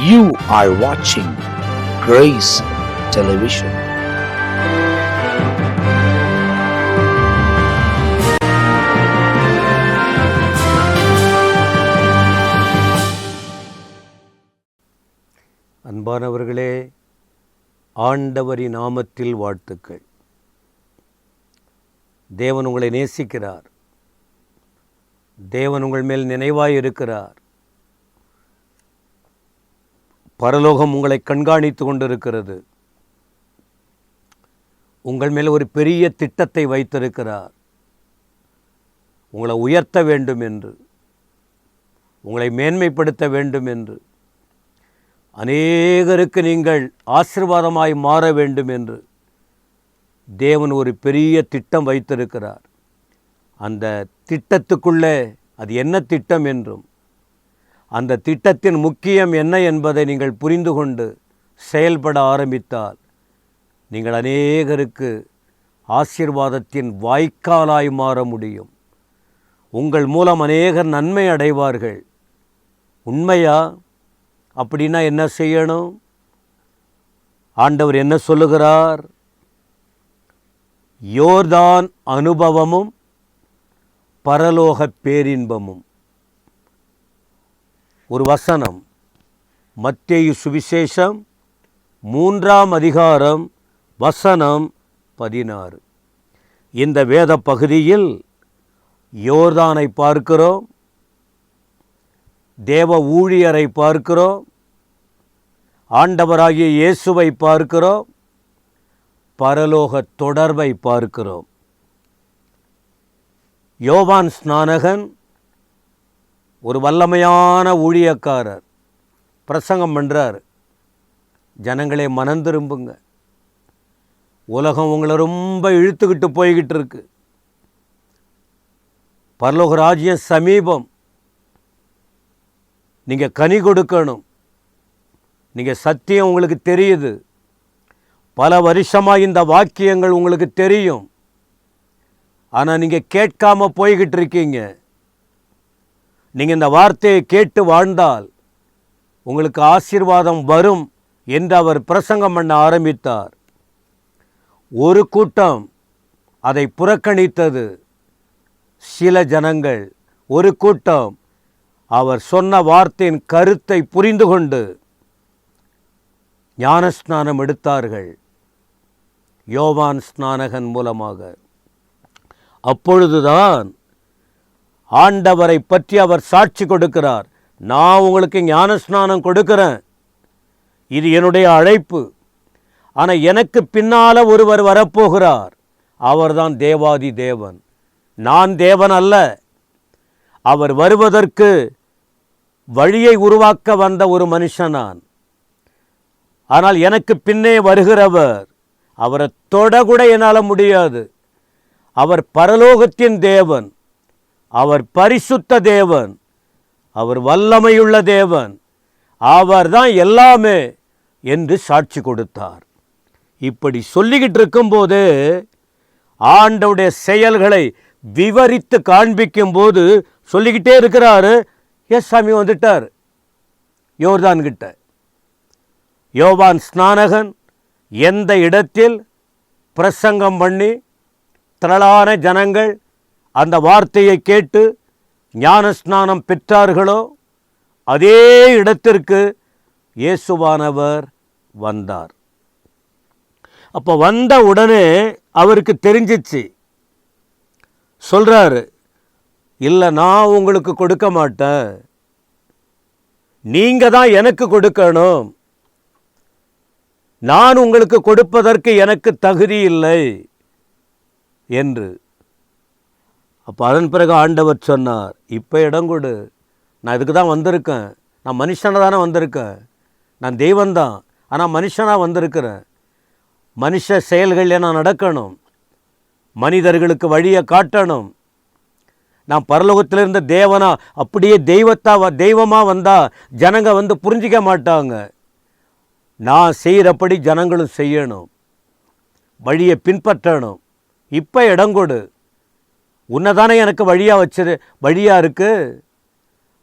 You are watching Grace Television. அன்பானவர்களே, ஆண்டவரின் நாமத்தில் வாழ்த்துக்கள். தேவன் உங்களை நேசிக்கிறார். தேவன் உங்கள் மேல் நினைவாய் இருக்கிறார். பரலோகம் உங்களை கண்காணித்து கொண்டிருக்கிறது. உங்கள் மேல் ஒரு பெரிய திட்டத்தை வைத்திருக்கிறார். உங்களை உயர்த்த வேண்டும் என்று, உங்களை மேன்மைப்படுத்த வேண்டும் என்று, அநேகருக்கு நீங்கள் ஆசீர்வாதமாய் மாற வேண்டும் என்று தேவன் ஒரு பெரிய திட்டம் வைத்திருக்கிறார். அந்த திட்டத்துக்குள்ளே அது என்ன திட்டம் என்றும், அந்த திட்டத்தின் முக்கியம் என்ன என்பதை நீங்கள் புரிந்து கொண்டு செயல்பட ஆரம்பித்தால் நீங்கள் அநேகருக்கு ஆசீர்வாதத்தின் வாய்க்காலாய் மாற முடியும். உங்கள் மூலம் அநேகர் நன்மை அடைவார்கள். உண்மையா? அப்படின்னா என்ன செய்யணும்? ஆண்டவர் என்ன சொல்லுகிறார்? யோர்தான் அனுபவமும் பரலோக பேரின்பமும். ஒரு வசனம், மத்தேயு சுவிசேஷம் 3ஆம் அதிகாரம் வசனம் 16. இந்த வேத பகுதியில் யோர்தானை பார்க்கிறோம், தேவ ஊழியரை பார்க்கிறோம், ஆண்டவராகிய இயேசுவை பார்க்கிறோம், பரலோக தொடர்பை பார்க்கிறோம். யோவான் ஸ்நானகன் ஒரு வல்லமையான ஊழியக்காரர். பிரசங்கம் பண்ணுறார், ஜனங்களே மனம் திரும்புங்க, உலகம் உங்களை ரொம்ப இழுத்துக்கிட்டு போய்கிட்டு இருக்கு, பரலோக ராஜ்யம் சமீபம், நீங்கள் கனி கொடுக்கணும், நீங்கள் சத்தியம் உங்களுக்கு தெரியுது, பல வருஷமாக இந்த வாக்கியங்கள் உங்களுக்கு தெரியும், ஆனால் நீங்கள் கேட்காம போய்கிட்டு இருக்கீங்க. நீங்கள் இந்த வார்த்தையை கேட்டு வாழ்ந்தால் உங்களுக்கு ஆசீர்வாதம் வரும் என்று அவர் பிரசங்கம் பண்ண ஆரம்பித்தார். ஒரு கூட்டம் அதை புறக்கணித்தது, சில ஜனங்கள். ஒரு கூட்டம் அவர் சொன்ன வார்த்தையின் கருத்தை புரிந்து கொண்டு ஞானஸ்நானம் எடுத்தார்கள், யோவான் ஸ்நானகன் மூலமாக. அப்பொழுதுதான் ஆண்டவரை பற்றி அவர் சாட்சி கொடுக்கிறார். நான் உங்களுக்கு ஞானஸ்நானம் கொடுக்கிறேன், இது என்னுடைய அழைப்பு. ஆனால் எனக்கு பின்னால் ஒருவர் வரப்போகிறார், அவர்தான் தேவாதி தேவன். நான் தேவன் அல்ல. அவர் வருவதற்கு வழியை உருவாக்க வந்த ஒரு மனுஷன் நான். ஆனால் எனக்கு பின்னே வருகிறவர், அவரை தொடக்கூட என்னால் முடியாது. அவர் பரலோகத்தின் தேவன், அவர் பரிசுத்த தேவன், அவர் வல்லமையுள்ள தேவன், அவர் தான் எல்லாமே என்று சாட்சி கொடுத்தார். இப்படி சொல்லிக்கிட்டு இருக்கும்போது ஆண்டவருடைய செயல்களை விவரித்து காண்பிக்கும் போது சொல்லிக்கிட்டே இருக்கிறாரு. சாமி வந்துட்டார் யோர்தான் கிட்ட. யோவான் ஸ்நானகன் எந்த இடத்தில் பிரசங்கம் பண்ணி திரளான ஜனங்கள் அந்த வார்த்தையை கேட்டு ஞானஸ்நானம் பெற்றார்களோ அதே இடத்திற்கு இயேசுவானவர் வந்தார். அப்போ வந்த உடனே அவருக்கு தெரிஞ்சிச்சு. சொல்றாரு, இல்லை, நான் உங்களுக்கு கொடுக்க மாட்டேன், நீங்க தான் எனக்கு கொடுக்கணும், நான் உங்களுக்கு கொடுப்பதற்கு எனக்கு தகுதி இல்லை என்று. அப்போ அதன் பிறகு ஆண்டவர் சொன்னார், இப்போ இடம் கொடு, நான் இதுக்கு தான் வந்திருக்கேன், நான் மனுஷனாக தானே வந்திருக்கேன், நான் தெய்வந்தான், ஆனால் மனுஷனாக வந்திருக்கிறேன், மனுஷ செயல்களில் நான் நடக்கணும், மனிதர்களுக்கு வழியை காட்டணும். நான் பரலோகத்தில் இருந்த தேவனா அப்படியே தெய்வமாக வந்தால் ஜனங்க வந்து புரிஞ்சிக்க மாட்டாங்க. நான் செய்கிறபடி ஜனங்களும் செய்யணும், வழியை பின்பற்றணும். இப்போ இடம் கொடு, உன்னைதானே எனக்கு வழியாக இருக்குது,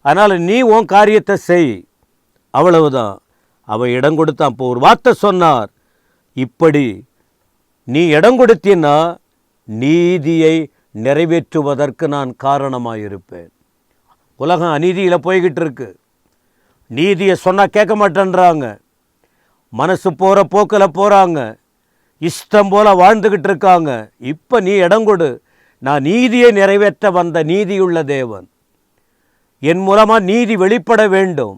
அதனால் நீ உன் காரியத்தை செய், அவ்வளவுதான். அவன் இடம் கொடுத்தான். இப்போ ஒரு வார்த்தை சொன்னார், இப்படி நீ இடம் கொடுத்தீன்னா நீதியை நிறைவேற்றுவதற்கு நான் காரணமாயிருப்பேன். உலகம் அநீதியில் போய்கிட்டு இருக்கு. நீதியை சொன்னால் கேட்க மாட்டேன்றாங்க. மனசு போகிற போக்கில் போகிறாங்க. இஷ்டம் போல் வாழ்ந்துக்கிட்டு இருக்காங்க. இப்போ நீ இடம் கொடு. நான் நீதியை நிறைவேற்ற வந்த நீதியுள்ள தேவன். என் மூலமாக நீதி வெளிப்பட வேண்டும்.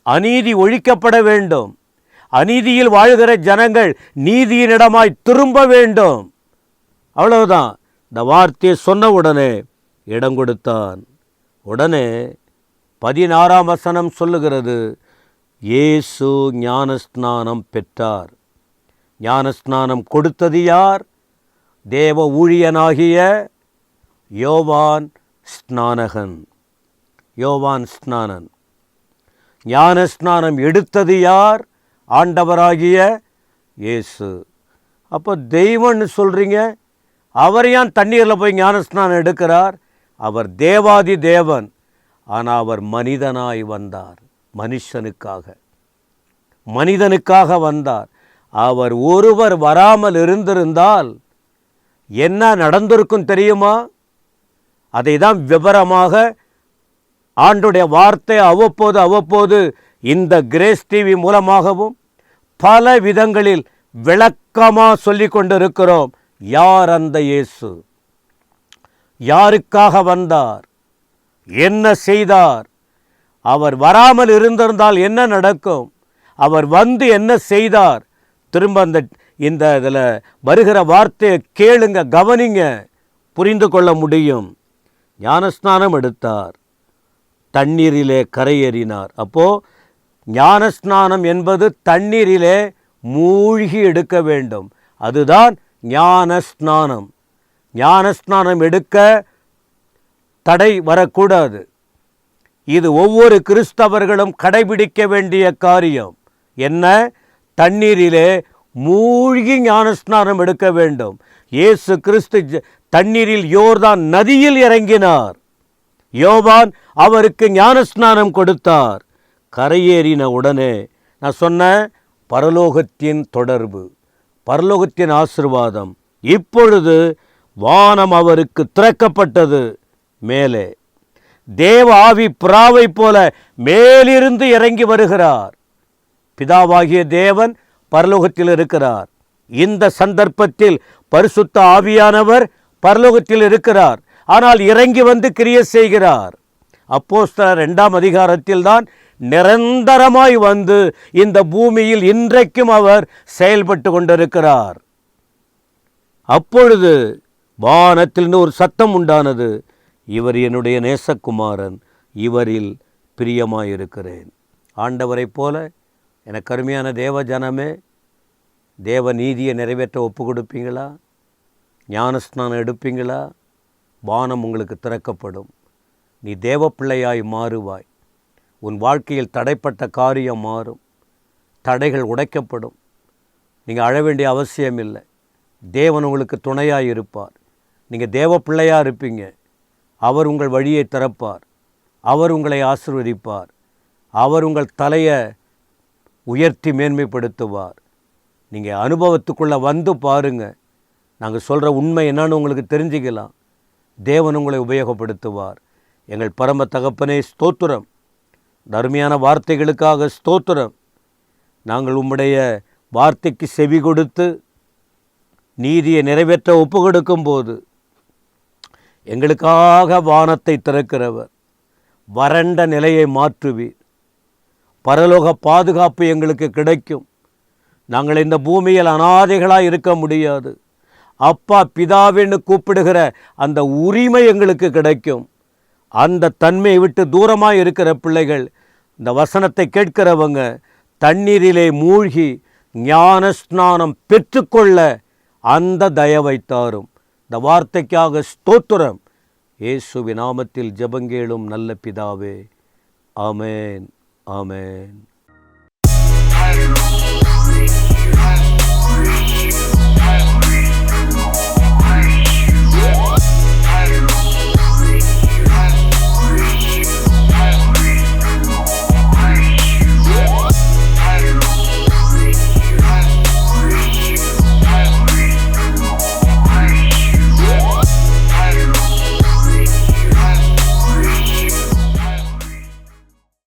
அநீதி ஒழிக்கப்பட வேண்டும். அநீதியில் வாழ்கிற ஜனங்கள் நீதியினிடமாய் திரும்ப வேண்டும். அவ்வளவுதான். இந்த வார்த்தையை சொன்ன உடனே இடம் கொடுத்தான். உடனே 16ஆம் வசனம் சொல்லுகிறது, இயேசு ஞானஸ்நானம் பெற்றார். ஞானஸ்நானம் கொடுத்தது யார்? தேவ ஊழியனாகிய யோவான் ஸ்நானகன். யோவான் ஸ்நானன். ஞானஸ்நானம் எடுத்தது யார்? ஆண்டவராகிய இயேசு. அப்போ தெய்வம்னு சொல்கிறீங்க, அவர் ஏன் தண்ணீரில் போய் ஞானஸ்நானம் எடுக்கிறார்? அவர் தேவாதி தேவன். ஆனால் அவர் மனிதனாய் வந்தார். மனிதனுக்காக வந்தார். அவர் ஒருவர் வராமல் இருந்திருந்தால் என்ன நடந்திருக்கும் தெரியுமா? அதை தான் விவரமாக ஆண்டுடைய வார்த்தை அவ்வப்போது இந்த கிரேஸ் டிவி மூலமாகவும் பல விதங்களில் விளக்கமாக சொல்லி கொண்டிருக்கிறோம். யார் அந்த இயேசு? யாருக்காக வந்தார்? என்ன செய்தார்? அவர் வராமல் இருந்திருந்தால் என்ன நடக்கும்? அவர் வந்து என்ன செய்தார்? திரும்ப இந்த இதில் வருகிற வார்த்தையை கேளுங்க, கவனிங்க, புரிந்து கொள்ள முடியும். ஞானஸ்நானம் எடுத்தார், தண்ணீரிலே கரையேறினார். அப்போது ஞானஸ்நானம் என்பது தண்ணீரிலே மூழ்கி எடுக்க வேண்டும். அதுதான் ஞானஸ்நானம். ஞானஸ்நானம் எடுக்க தடை வரக்கூடாது. இது ஒவ்வொரு கிறிஸ்தவர்களும் கடைபிடிக்க வேண்டிய காரியம். என்ன? தண்ணீரிலே மூழ்கி ஞானஸ்நானம் எடுக்க வேண்டும். இயேசு கிறிஸ்து தண்ணீரில் யோர்தான் நதியில் இறங்கினார். யோவான் அவருக்கு ஞானஸ்நானம் கொடுத்தார். கரையேறின உடனே நான் சொன்ன பரலோகத்தின் தொடர்பு, பரலோகத்தின் ஆசீர்வாதம். இப்பொழுது வானம் அவருக்கு திறக்கப்பட்டது. மேலே தேவ ஆவி புறாவை போல மேலிருந்து இறங்கி வருகிறார். பிதாவாகிய தேவன் பரலோகத்தில் இருக்கிறார். இந்த சந்தர்ப்பத்தில் பரிசுத்த ஆவியானவர் பரலோகத்தில் இருக்கிறார். ஆனால் இறங்கி வந்து கிரியை செய்கிறார். அப்போஸ்தலர் 2ஆம் அதிகாரத்தில் தான் நிரந்தரமாய் வந்து இந்த பூமியில் இன்றைக்கும் அவர் செயல்பட்டு கொண்டிருக்கிறார். அப்பொழுது வானத்திலிருந்து ஒரு சத்தம் உண்டானது, இவர் என்னுடைய நேசகுமாரன், இவரில் பிரியமாயிருக்கிறேன். ஆண்டவரை போல எனக்கு அருமையான தேவ ஜனமே, தேவ நீதியை நிறைவேற்ற ஒப்பு கொடுப்பீங்களா? ஞானஸ்நானம் எடுப்பீங்களா? வானம் உங்களுக்கு திறக்கப்படும். நீ தேவ பிள்ளையாய் மாறுவாய். உன் வாழ்க்கையில் தடைப்பட்ட காரியம் மாறும். தடைகள் உடைக்கப்படும். நீங்கள் அழ வேண்டிய அவசியம் இல்லை. தேவன் உங்களுக்கு துணையாக இருப்பார். நீங்கள் தேவ பிள்ளையாக இருப்பீங்க. அவர் உங்கள் வழியை திறப்பார். அவர் உங்களை ஆசீர்வதிப்பார். அவர் உங்கள் தலையை உயர்த்தி மேன்மைப்படுத்துவார். நீங்கள் அனுபவத்துக்குள்ளே வந்து பாருங்கள். நாங்கள் சொல்கிற உண்மை என்னன்னு உங்களுக்கு தெரிஞ்சுக்கலாம். தேவன் உங்களை உபயோகப்படுத்துவார். எங்கள் பரம தகப்பனே ஸ்தோத்திரம். அருமையான வார்த்தைகளுக்காக ஸ்தோத்திரம். நாங்கள் உம்முடைய வார்த்தைக்கு செவி கொடுத்து நீதியை நிறைவேற்ற ஒப்பு கொடுக்கும் போது எங்களுக்காக வானத்தை திறக்கிறவர், வறண்ட நிலையை மாற்றுவீர். பரலோக பாதுகாப்பு எங்களுக்கு கிடைக்கும். நாங்கள் இந்த பூமியில் அனாதைகளாக இருக்க முடியாது. அப்பா பிதாவின்னு கூப்பிடுகிற அந்த உரிமை எங்களுக்கு கிடைக்கும். அந்த தன்மையை விட்டு தூரமாக இருக்கிற பிள்ளைகள், இந்த வசனத்தை கேட்கிறவங்க தண்ணீரிலே மூழ்கி ஞானஸ்நானம் பெற்றுக்கொள்ள அந்த தயவை தாரும். இந்த வார்த்தைக்காக ஸ்தோத்திரம். இயேசுவின் நாமத்தில் ஜெபங்கேளும் நல்ல பிதாவே. ஆமென், ஆமென்.